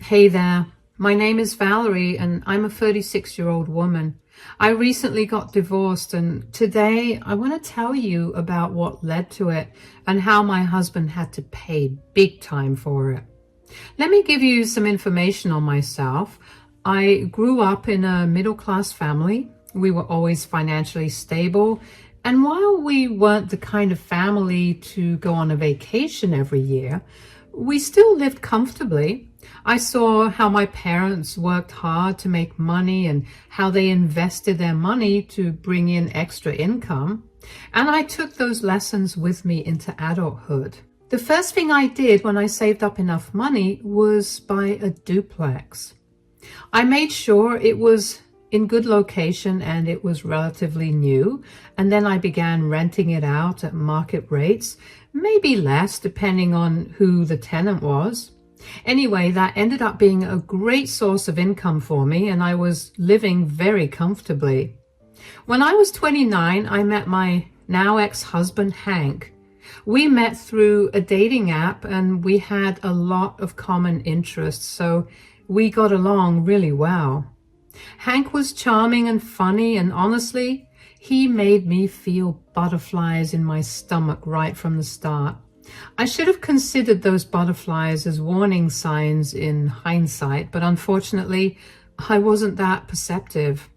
Hey there, my name is Valerie and I'm a 36-year-old woman. I recently got divorced and today I want to tell you about what led to it and how my husband had to pay big time for it. Let me give you some information on myself. I grew up in a middle-class family. We were always financially stable. And while we weren't the kind of family to go on a vacation every year, we still lived comfortably. I saw how my parents worked hard to make money and how they invested their money to bring in extra income. And I took those lessons with me into adulthood. The first thing I did when I saved up enough money was buy a duplex. I made sure it was in good location and it was relatively new, and then I began renting it out at market rates, maybe less depending on who the tenant was. Anyway, that ended up being a great source of income for me, and I was living very comfortably. When I was 29, I met my now ex-husband, Hank. We met through a dating app and we had a lot of common interests, so we got along really well. Hank was charming and funny, and honestly, he made me feel butterflies in my stomach right from the start. I should have considered those butterflies as warning signs in hindsight, but unfortunately, I wasn't that perceptive.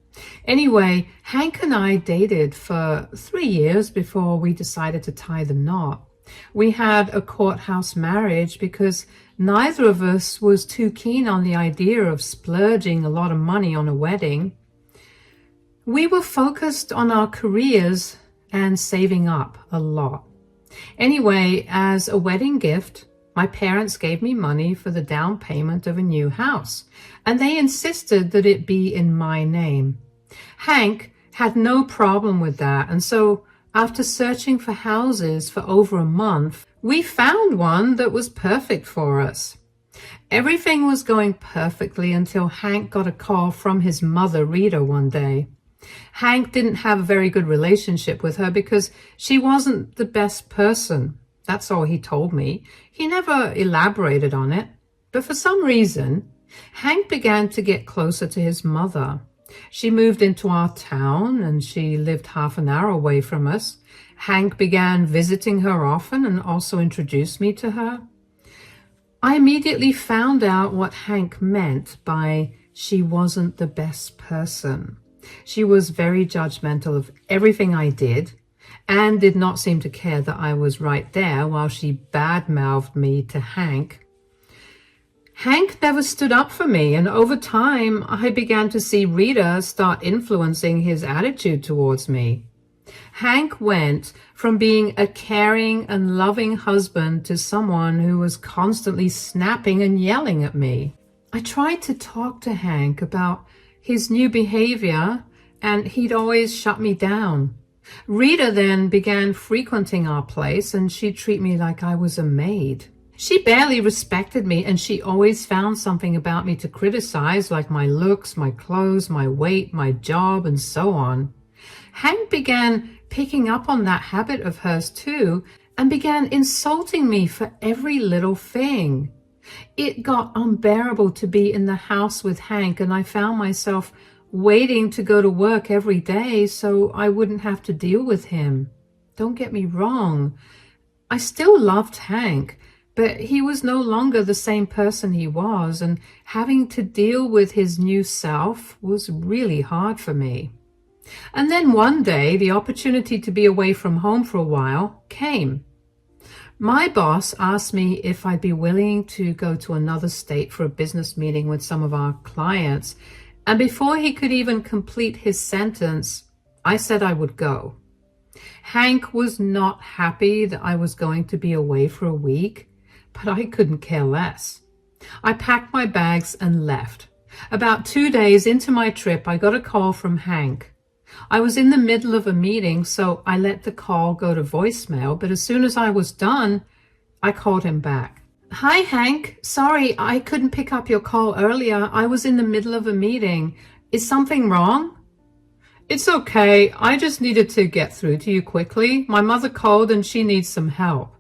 Anyway, Hank and I dated for 3 years before we decided to tie the knot. We had a courthouse marriage because neither of us was too keen on the idea of splurging a lot of money on a wedding. We were focused on our careers and saving up a lot. Anyway, as a wedding gift, my parents gave me money for the down payment of a new house, and they insisted that it be in my name. Hank had no problem with that, and so after searching for houses for over a month, we found one that was perfect for us. Everything was going perfectly until Hank got a call from his mother, Rita, one day. Hank didn't have a very good relationship with her because she wasn't the best person. That's all he told me. He never elaborated on it. But for some reason, Hank began to get closer to his mother. She moved into our town and she lived half an hour away from us. Hank began visiting her often and also introduced me to her. I immediately found out what Hank meant by she wasn't the best person. She was very judgmental of everything I did and did not seem to care that I was right there while she badmouthed me to Hank. Hank never stood up for me, and over time, I began to see Rita start influencing his attitude towards me. Hank went from being a caring and loving husband to someone who was constantly snapping and yelling at me. I tried to talk to Hank about his new behavior, and he'd always shut me down. Rita then began frequenting our place, and she'd treat me like I was a maid. She barely respected me, and she always found something about me to criticize, like my looks, my clothes, my weight, my job, and so on. Hank began picking up on that habit of hers too, and began insulting me for every little thing. It got unbearable to be in the house with Hank, and I found myself waiting to go to work every day so I wouldn't have to deal with him. Don't get me wrong. I still loved Hank, but he was no longer the same person he was, and having to deal with his new self was really hard for me. And then one day, the opportunity to be away from home for a while came. My boss asked me if I'd be willing to go to another state for a business meeting with some of our clients, and before he could even complete his sentence, I said I would go. Hank was not happy that I was going to be away for a week, but I couldn't care less. I packed my bags and left. About 2 days into my trip, I got a call from Hank. I was in the middle of a meeting, so I let the call go to voicemail, but as soon as I was done, I called him back. Hi, Hank. Sorry, I couldn't pick up your call earlier. I was in the middle of a meeting. Is something wrong? It's okay. I just needed to get through to you quickly. My mother called and she needs some help.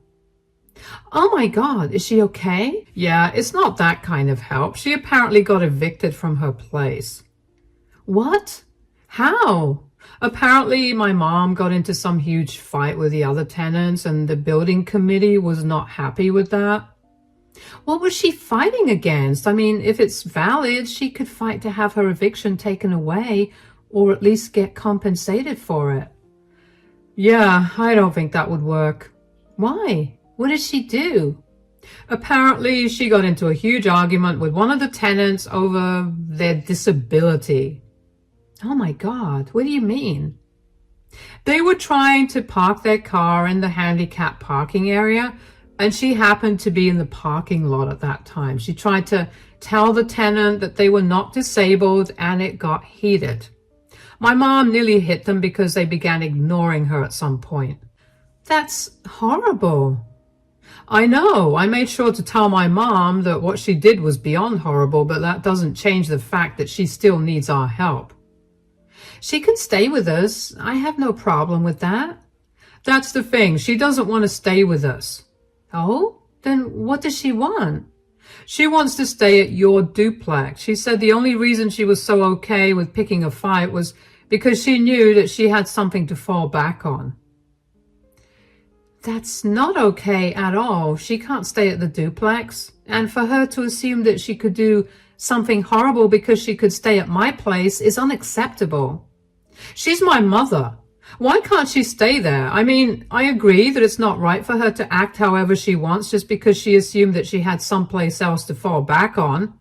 Oh my God, is she okay? Yeah, it's not that kind of help. She apparently got evicted from her place. What? How? Apparently, my mom got into some huge fight with the other tenants, and the building committee was not happy with that. What was she fighting against? I mean, if it's valid, she could fight to have her eviction taken away, or at least get compensated for it. Yeah, I don't think that would work. Why? What did she do? Apparently, she got into a huge argument with one of the tenants over their disability. Oh my God, what do you mean? They were trying to park their car in the handicap parking area, and she happened to be in the parking lot at that time. She tried to tell the tenant that they were not disabled, and it got heated. My mom nearly hit them because they began ignoring her at some point. That's horrible. I know. I made sure to tell my mom that what she did was beyond horrible, but that doesn't change the fact that she still needs our help. She can stay with us. I have no problem with that. That's the thing. She doesn't want to stay with us. Oh? Then what does she want? She wants to stay at your duplex. She said the only reason she was so okay with picking a fight was because she knew that she had something to fall back on. That's not okay at all. She can't stay at the duplex. And for her to assume that she could do something horrible because she could stay at my place is unacceptable. She's my mother. Why can't she stay there? I mean, I agree that it's not right for her to act however she wants just because she assumed that she had someplace else to fall back on.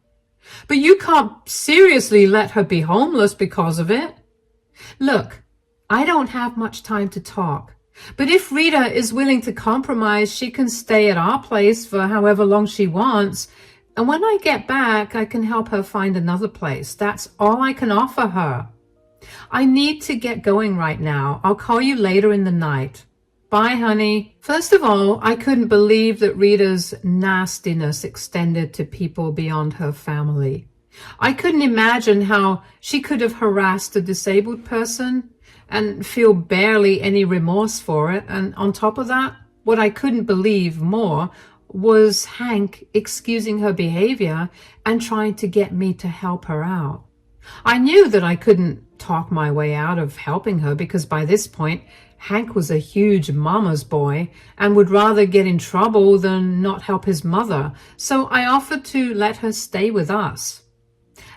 But you can't seriously let her be homeless because of it. Look, I don't have much time to talk. But if Rita is willing to compromise, she can stay at our place for however long she wants. And when I get back, I can help her find another place. That's all I can offer her. I need to get going right now. I'll call you later in the night. Bye, honey. First of all, I couldn't believe that Rita's nastiness extended to people beyond her family. I couldn't imagine how she could have harassed a disabled person and feel barely any remorse for it. And on top of that, what I couldn't believe more was Hank excusing her behavior and trying to get me to help her out. I knew that I couldn't talk my way out of helping her because by this point, Hank was a huge mama's boy and would rather get in trouble than not help his mother. So I offered to let her stay with us.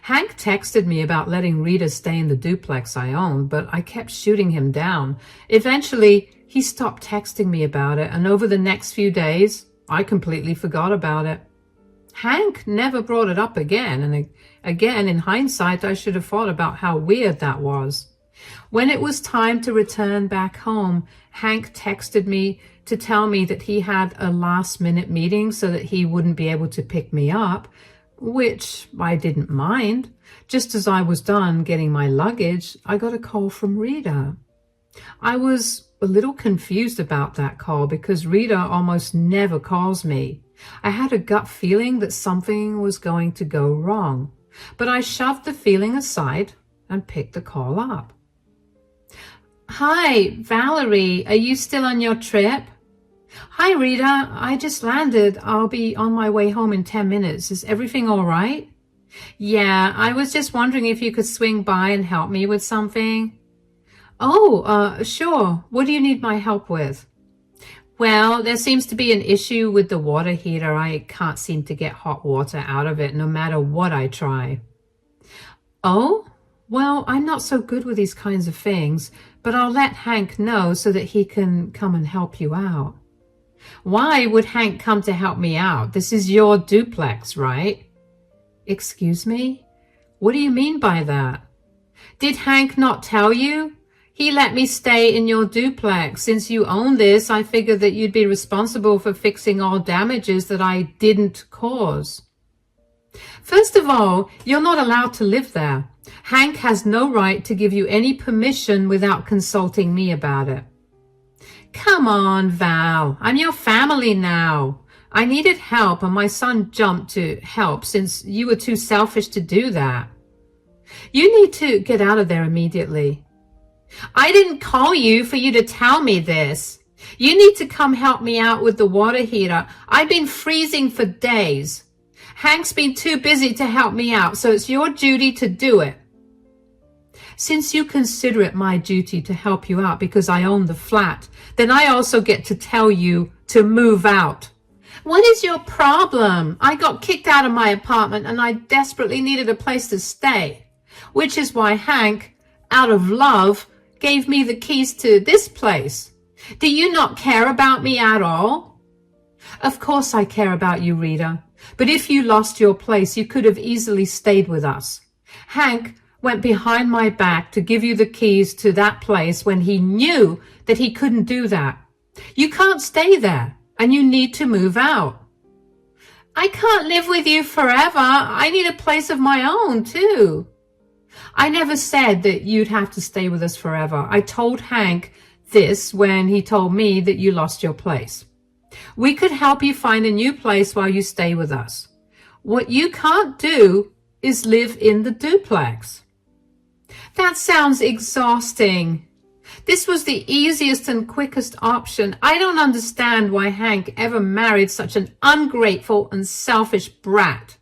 Hank texted me about letting Rita stay in the duplex I owned, but I kept shooting him down. Eventually, he stopped texting me about it, and over the next few days, I completely forgot about it. Hank never brought it up again, and again, in hindsight, I should have thought about how weird that was. When it was time to return back home, Hank texted me to tell me that he had a last-minute meeting so that he wouldn't be able to pick me up, which I didn't mind. Just as I was done getting my luggage, I got a call from Rita. I was a little confused about that call because Rita almost never calls me. I had a gut feeling that something was going to go wrong, but I shoved the feeling aside and picked the call up. Hi, Valerie, are you still on your trip? Hi, Rita, I just landed. I'll be on my way home in 10 minutes. Is everything all right? Yeah, I was just wondering if you could swing by and help me with something. Oh, sure. What do you need my help with? Well, there seems to be an issue with the water heater. I can't seem to get hot water out of it no matter what I try. Oh, well, I'm not so good with these kinds of things, but I'll let Hank know so that he can come and help you out. Why would Hank come to help me out? This is your duplex, right? Excuse me? What do you mean by that? Did Hank not tell you? He let me stay in your duplex. Since you own this, I figured that you'd be responsible for fixing all damages that I didn't cause. First of all, you're not allowed to live there. Hank has no right to give you any permission without consulting me about it. Come on, Val. I'm your family now. I needed help and my son jumped to help since you were too selfish to do that. You need to get out of there immediately. I didn't call you for you to tell me this. You need to come help me out with the water heater. I've been freezing for days. Hank's been too busy to help me out, so it's your duty to do it. Since you consider it my duty to help you out because I own the flat, then I also get to tell you to move out. What is your problem? I got kicked out of my apartment and I desperately needed a place to stay, which is why Hank, out of love, gave me the keys to this place. Do you not care about me at all? Of course I care about you, Rita, but if you lost your place, you could have easily stayed with us. Hank went behind my back to give you the keys to that place when he knew that he couldn't do that. You can't stay there, and you need to move out. I can't live with you forever. I need a place of my own, too. I never said that you'd have to stay with us forever. I told Hank this when he told me that you lost your place. We could help you find a new place while you stay with us. What you can't do is live in the duplex. That sounds exhausting. This was the easiest and quickest option. I don't understand why Hank ever married such an ungrateful and selfish brat.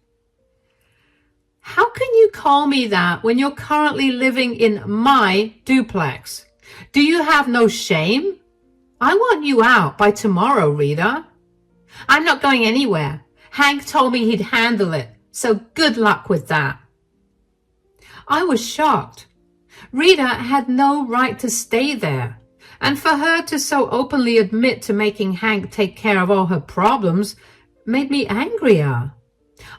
How can you call me that when you're currently living in my duplex? Do you have no shame? I want you out by tomorrow, Rita. I'm not going anywhere. Hank told me he'd handle it, so good luck with that. I was shocked. Rita had no right to stay there, and for her to so openly admit to making Hank take care of all her problems made me angrier.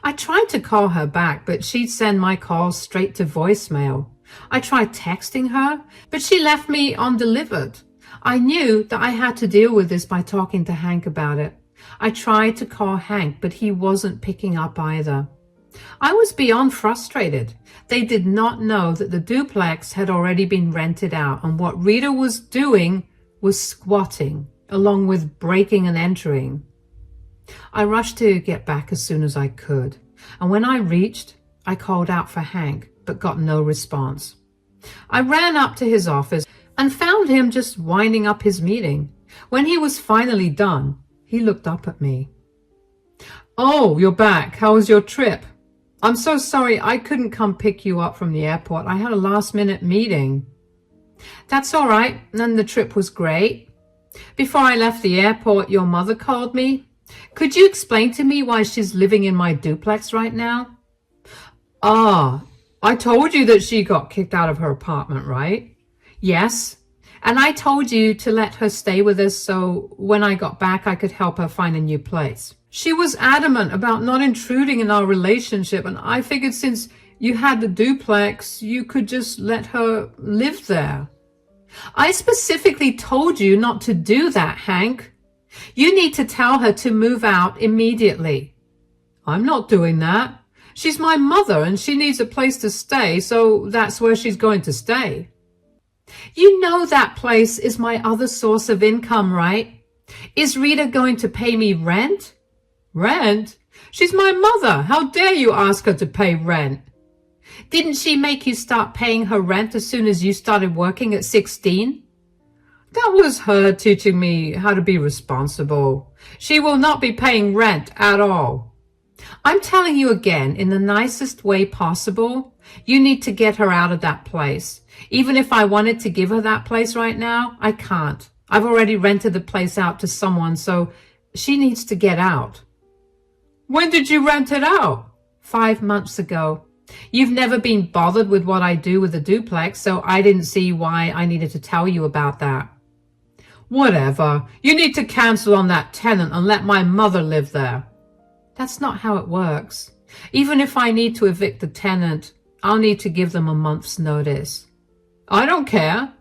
I tried to call her back, but she'd send my calls straight to voicemail. I tried texting her, but she left me undelivered. I knew that I had to deal with this by talking to Hank about it. I tried to call Hank, but he wasn't picking up either. I was beyond frustrated. They did not know that the duplex had already been rented out, and what Rita was doing was squatting, along with breaking and entering. I rushed to get back as soon as I could, and when I reached, I called out for Hank, but got no response. I ran up to his office and found him just winding up his meeting. When he was finally done, he looked up at me. "Oh, you're back. How was your trip? I'm so sorry I couldn't come pick you up from the airport. I had a last-minute meeting." "That's all right, and the trip was great. Before I left the airport, your mother called me. Could you explain to me why she's living in my duplex right now?" "Ah, I told you that she got kicked out of her apartment, right?" "Yes, and I told you to let her stay with us so when I got back I could help her find a new place. She was adamant about not intruding in our relationship, and I figured since you had the duplex, you could just let her live there." "I specifically told you not to do that, Hank. You need to tell her to move out immediately." "I'm not doing that. She's my mother and she needs a place to stay, so that's where she's going to stay." "You know that place is my other source of income, right? Is Rita going to pay me rent?" "Rent? She's my mother. How dare you ask her to pay rent?" "Didn't she make you start paying her rent as soon as you started working at 16? "That was her teaching me how to be responsible. She will not be paying rent at all." "I'm telling you again, in the nicest way possible, you need to get her out of that place. Even if I wanted to give her that place right now, I can't. I've already rented the place out to someone, so she needs to get out." "When did you rent it out?" 5 months ago. You've never been bothered with what I do with the duplex, so I didn't see why I needed to tell you about that." "Whatever. You need to cancel on that tenant and let my mother live there." "That's not how it works. Even if I need to evict the tenant, I'll need to give them a month's notice." "I don't care."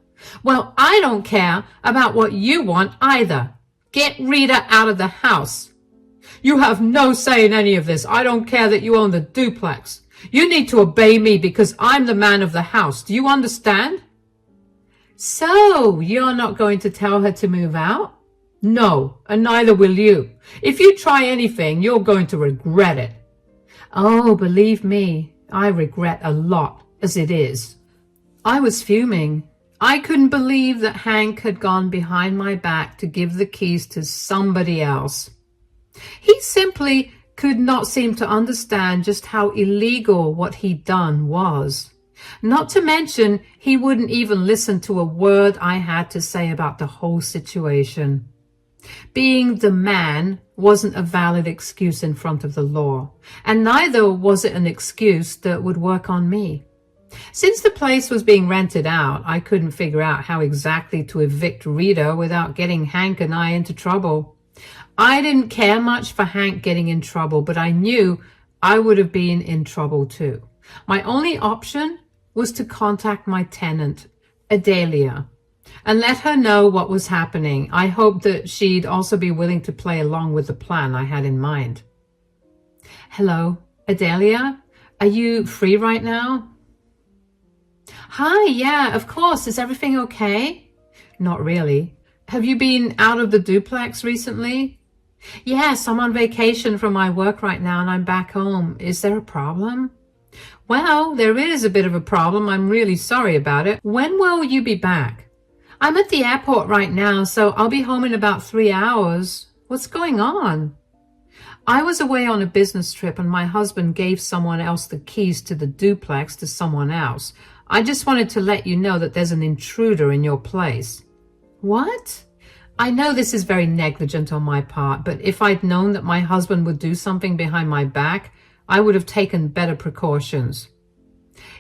"Well, I don't care about what you want either. Get Rita out of the house." "You have no say in any of this. I don't care that you own the duplex. You need to obey me because I'm the man of the house. Do you understand?" "So, you're not going to tell her to move out?" "No, and neither will you. If you try anything, you're going to regret it." "Oh, believe me, I regret a lot as it is." I was fuming. I couldn't believe that Hank had gone behind my back to give the keys to somebody else. He simply could not seem to understand just how illegal what he'd done was. Not to mention, he wouldn't even listen to a word I had to say about the whole situation. Being the man wasn't a valid excuse in front of the law, and neither was it an excuse that would work on me. Since the place was being rented out, I couldn't figure out how exactly to evict Rita without getting Hank and I into trouble. I didn't care much for Hank getting in trouble, but I knew I would have been in trouble too. My only option was to contact my tenant, Adelia, and let her know what was happening. I hoped that she'd also be willing to play along with the plan I had in mind. Hello, Adelia? Are you free right now? Hi, yeah, of course. Is everything okay? Not really. Have you been out of the duplex recently? Yes, I'm on vacation from my work right now and I'm back home. Is there a problem? Well, there is a bit of a problem. I'm really sorry about it. When will you be back? I'm at the airport right now, so I'll be home in about 3 hours. What's going on? I was away on a business trip and my husband gave someone else the keys to the duplex to someone else. I just wanted to let you know that there's an intruder in your place. What? I know this is very negligent on my part, but if I'd known that my husband would do something behind my back, I would have taken better precautions.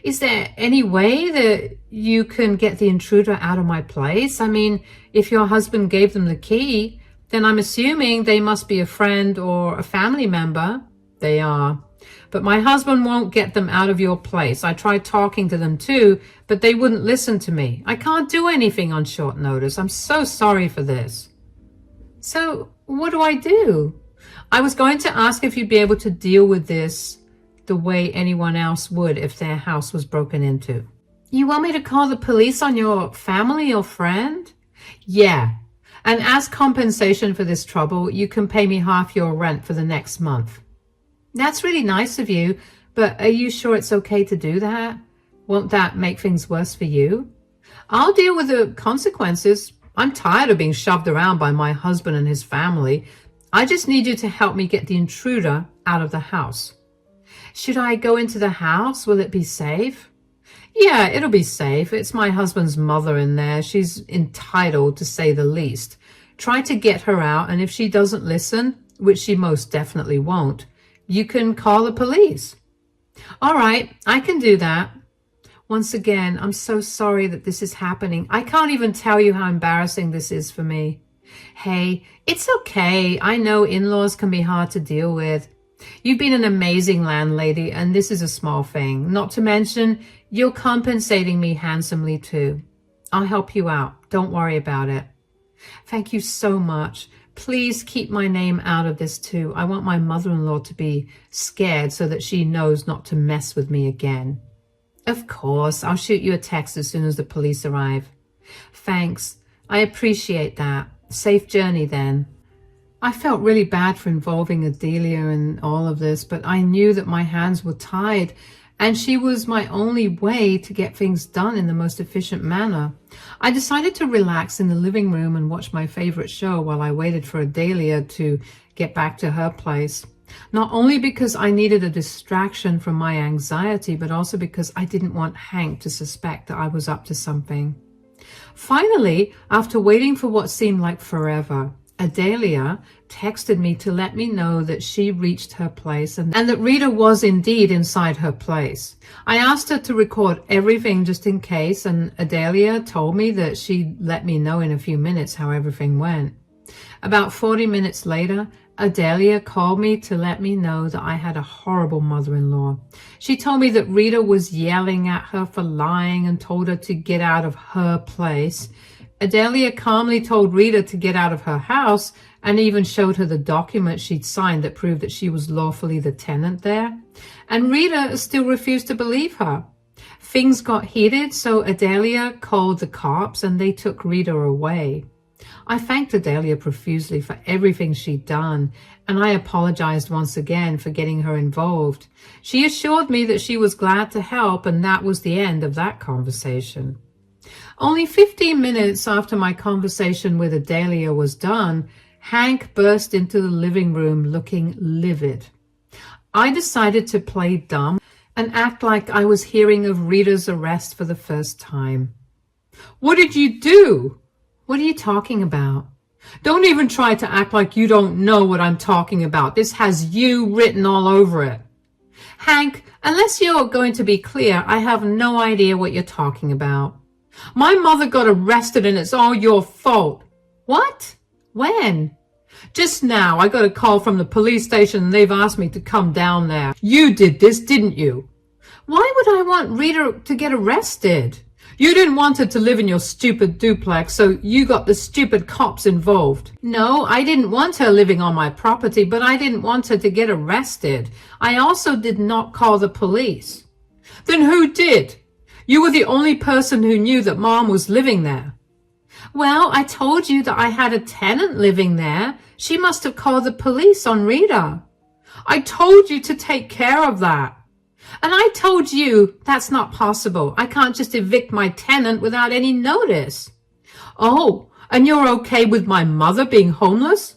Is there any way that you can get the intruder out of my place? I mean, if your husband gave them the key, then I'm assuming they must be a friend or a family member. They are. But my husband won't get them out of your place. I tried talking to them too, but they wouldn't listen to me. I can't do anything on short notice. I'm so sorry for this. So what do I do? I was going to ask if you'd be able to deal with this the way anyone else would if their house was broken into. You want me to call the police on your family or friend? Yeah. And as compensation for this trouble, you can pay me half your rent for the next month. That's really nice of you, but are you sure it's okay to do that? Won't that make things worse for you? I'll deal with the consequences. I'm tired of being shoved around by my husband and his family. I just need you to help me get the intruder out of the house. Should I go into the house? Will it be safe? Yeah, it'll be safe. It's my husband's mother in there. She's entitled, to say the least. Try to get her out, and if she doesn't listen, which she most definitely won't, you can call the police. All right, I can do that. Once again, I'm so sorry that this is happening. I can't even tell you how embarrassing this is for me. Hey, it's okay. I know in-laws can be hard to deal with. You've been an amazing landlady, and this is a small thing. Not to mention, you're compensating me handsomely too. I'll help you out. Don't worry about it. Thank you so much. Please keep my name out of this too. I want my mother-in-law to be scared so that she knows not to mess with me again. Of course, I'll shoot you a text as soon as the police arrive. Thanks. I appreciate that. Safe journey then. I felt really bad for involving Adelia in all of this, but I knew that my hands were tied and she was my only way to get things done in the most efficient manner. I decided to relax in the living room and watch my favorite show while I waited for Adelia to get back to her place. Not only because I needed a distraction from my anxiety, but also because I didn't want Hank to suspect that I was up to something. Finally, after waiting for what seemed like forever, Adelia texted me to let me know that she reached her place and that Rita was indeed inside her place. I asked her to record everything just in case, and Adelia told me that she'd let me know in a few minutes how everything went. About 40 minutes later, Adelia called me to let me know that I had a horrible mother-in-law. She told me that Rita was yelling at her for lying and told her to get out of her place. Adelia calmly told Rita to get out of her house and even showed her the document she'd signed that proved that she was lawfully the tenant there. And Rita still refused to believe her. Things got heated, so Adelia called the cops and they took Rita away. I thanked Adelia profusely for everything she'd done, and I apologized once again for getting her involved. She assured me that she was glad to help, and that was the end of that conversation. Only 15 minutes after my conversation with Adelia was done, Hank burst into the living room looking livid. I decided to play dumb and act like I was hearing of Rita's arrest for the first time. "What did you do?" "What are you talking about?" "Don't even try to act like you don't know what I'm talking about. This has you written all over it." "Hank, unless you're going to be clear, I have no idea what you're talking about." "My mother got arrested and it's all your fault." "What? When?" "Just now. I got a call from the police station and they've asked me to come down there. You did this, didn't you?" "Why would I want Rita to get arrested?" "You didn't want her to live in your stupid duplex, so you got the stupid cops involved." "No, I didn't want her living on my property, but I didn't want her to get arrested. I also did not call the police." "Then who did? You were the only person who knew that Mom was living there." "Well, I told you that I had a tenant living there. She must have called the police on Rita." "I told you to take care of that." "And I told you that's not possible. I can't just evict my tenant without any notice." "Oh, and you're okay with my mother being homeless?"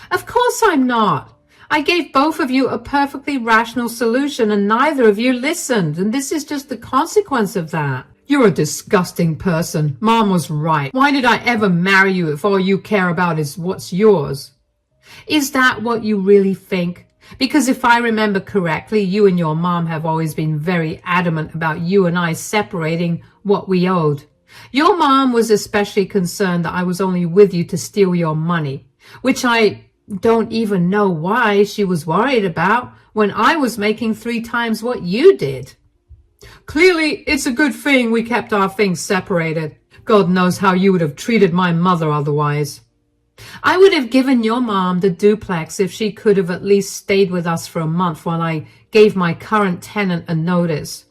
"Of course I'm not. I gave both of you a perfectly rational solution and neither of you listened, and this is just the consequence of that." "You're a disgusting person. Mom was right. Why did I ever marry you if all you care about is what's yours?" "Is that what you really think? Because if I remember correctly, you and your mom have always been very adamant about you and I separating what we owed. Your mom was especially concerned that I was only with you to steal your money, which I don't even know why she was worried about when I was making 3 times what you did." "Clearly, it's a good thing we kept our things separated. God knows how you would have treated my mother otherwise." "I would have given your mom the duplex if she could have at least stayed with us for a month while I gave my current tenant a notice.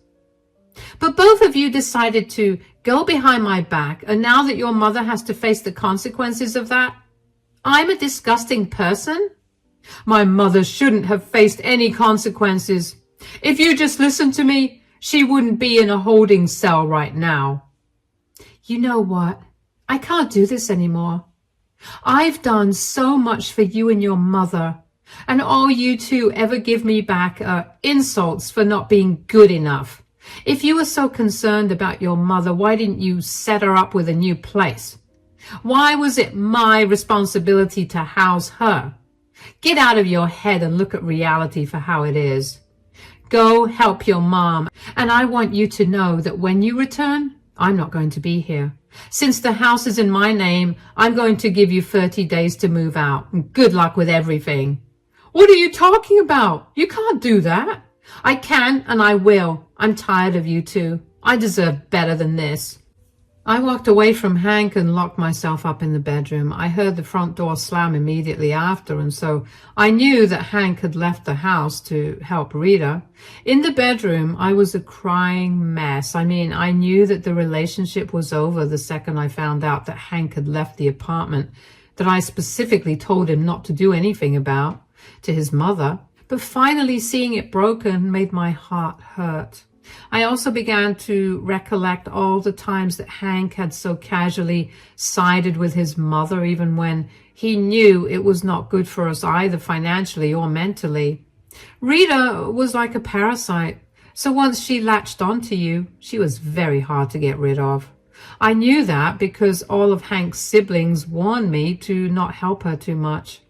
But both of you decided to go behind my back, and now that your mother has to face the consequences of that, I'm a disgusting person?" "My mother shouldn't have faced any consequences. If you just listened to me, she wouldn't be in a holding cell right now." "You know what? I can't do this anymore. I've done so much for you and your mother, and all you two ever give me back are insults for not being good enough. If you were so concerned about your mother, why didn't you set her up with a new place? Why was it my responsibility to house her? Get out of your head and look at reality for how it is. Go help your mom, and I want you to know that when you return, I'm not going to be here. Since the house is in my name, I'm going to give you 30 days to move out. And good luck with everything." "What are you talking about? You can't do that." "I can and I will. I'm tired of you two. I deserve better than this." I walked away from Hank and locked myself up in the bedroom. I heard the front door slam immediately after, and so I knew that Hank had left the house to help Rita. In the bedroom, I was a crying mess. I knew that the relationship was over the second I found out that Hank had left the apartment that I specifically told him not to do anything about to his mother. But finally seeing it broken made my heart hurt. I also began to recollect all the times that Hank had so casually sided with his mother, even when he knew it was not good for us either financially or mentally. Rita was like a parasite, so once she latched onto you, she was very hard to get rid of. I knew that because all of Hank's siblings warned me to not help her too much.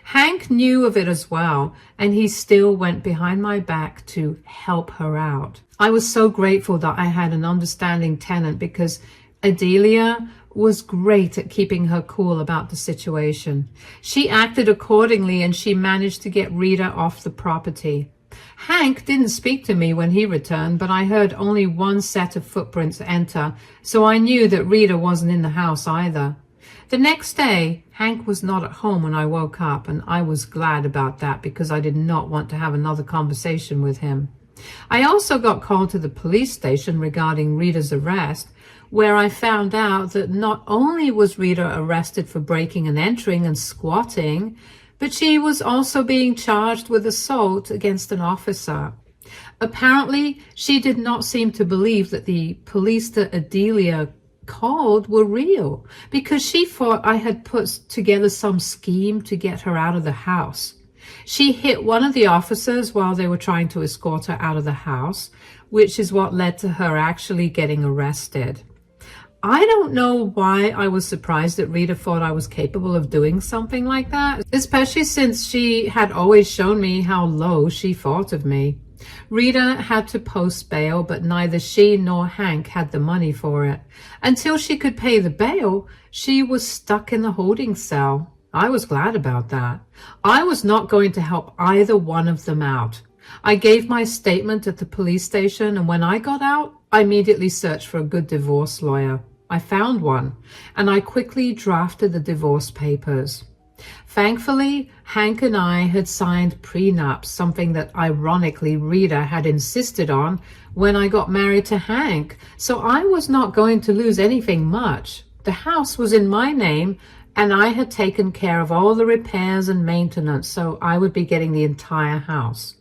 Hank knew of it as well, and he still went behind my back to help her out. I was so grateful that I had an understanding tenant because Adelia was great at keeping her cool about the situation. She acted accordingly and she managed to get Rita off the property. Hank didn't speak to me when he returned, but I heard only one set of footprints enter, so I knew that Rita wasn't in the house either. The next day, Hank was not at home when I woke up, and I was glad about that because I did not want to have another conversation with him. I also got called to the police station regarding Rita's arrest, where I found out that not only was Rita arrested for breaking and entering and squatting, but she was also being charged with assault against an officer. Apparently, she did not seem to believe that the police that Adelia called were real because she thought I had put together some scheme to get her out of the house. She hit one of the officers while they were trying to escort her out of the house, which is what led to her actually getting arrested. I don't know why I was surprised that Rita thought I was capable of doing something like that, especially since she had always shown me how low she thought of me. Rita had to post bail, but neither she nor Hank had the money for it. Until she could pay the bail, she was stuck in the holding cell. I was glad about that. I was not going to help either one of them out. I gave my statement at the police station, and when I got out, I immediately searched for a good divorce lawyer. I found one, and I quickly drafted the divorce papers. Thankfully, Hank and I had signed prenups, something that ironically Rita had insisted on when I got married to Hank, so I was not going to lose anything much. The house was in my name, and I had taken care of all the repairs and maintenance, so I would be getting the entire house.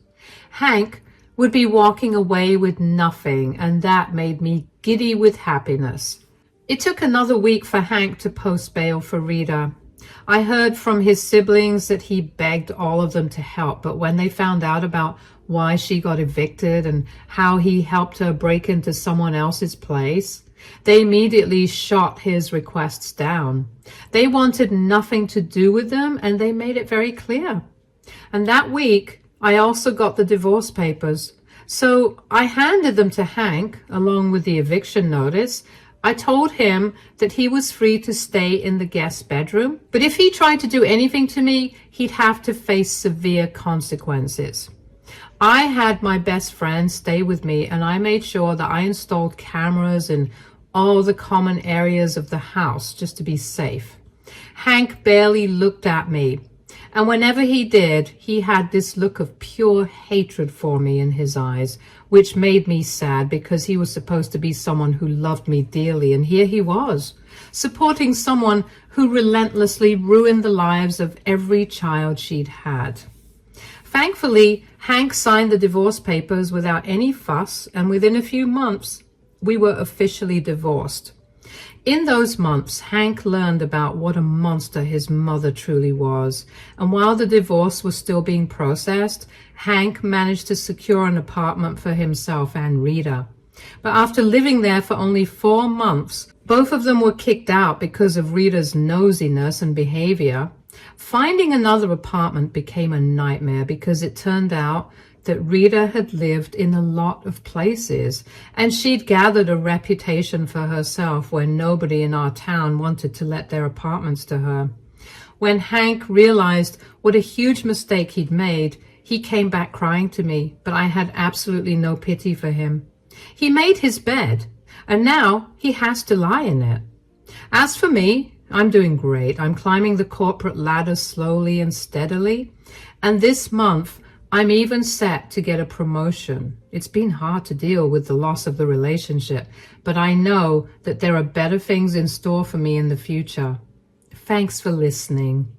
Hank would be walking away with nothing, and that made me giddy with happiness. It took another week for Hank to post bail for Rita. I heard from his siblings that he begged all of them to help, but when they found out about why she got evicted and how he helped her break into someone else's place, they immediately shot his requests down. They wanted nothing to do with them, and they made it very clear. And that week, I also got the divorce papers. So I handed them to Hank, along with the eviction notice. I told him that he was free to stay in the guest bedroom, but if he tried to do anything to me, he'd have to face severe consequences. I had my best friend stay with me, and I made sure that I installed cameras in all the common areas of the house just to be safe. Hank barely looked at me, and whenever he did, he had this look of pure hatred for me in his eyes, which made me sad because he was supposed to be someone who loved me dearly, and here he was, supporting someone who relentlessly ruined the lives of every child she'd had. Thankfully, Hank signed the divorce papers without any fuss, and within a few months, we were officially divorced. In those months, Hank learned about what a monster his mother truly was, and while the divorce was still being processed, Hank managed to secure an apartment for himself and Rita. But after living there for only 4 months, both of them were kicked out because of Rita's nosiness and behavior. Finding another apartment became a nightmare because it turned out that Rita had lived in a lot of places, and she'd gathered a reputation for herself where nobody in our town wanted to let their apartments to her. When Hank realized what a huge mistake he'd made, he came back crying to me, but I had absolutely no pity for him. He made his bed, and now he has to lie in it. As for me, I'm doing great. I'm climbing the corporate ladder slowly and steadily, and this month, I'm even set to get a promotion. It's been hard to deal with the loss of the relationship, but I know that there are better things in store for me in the future. Thanks for listening.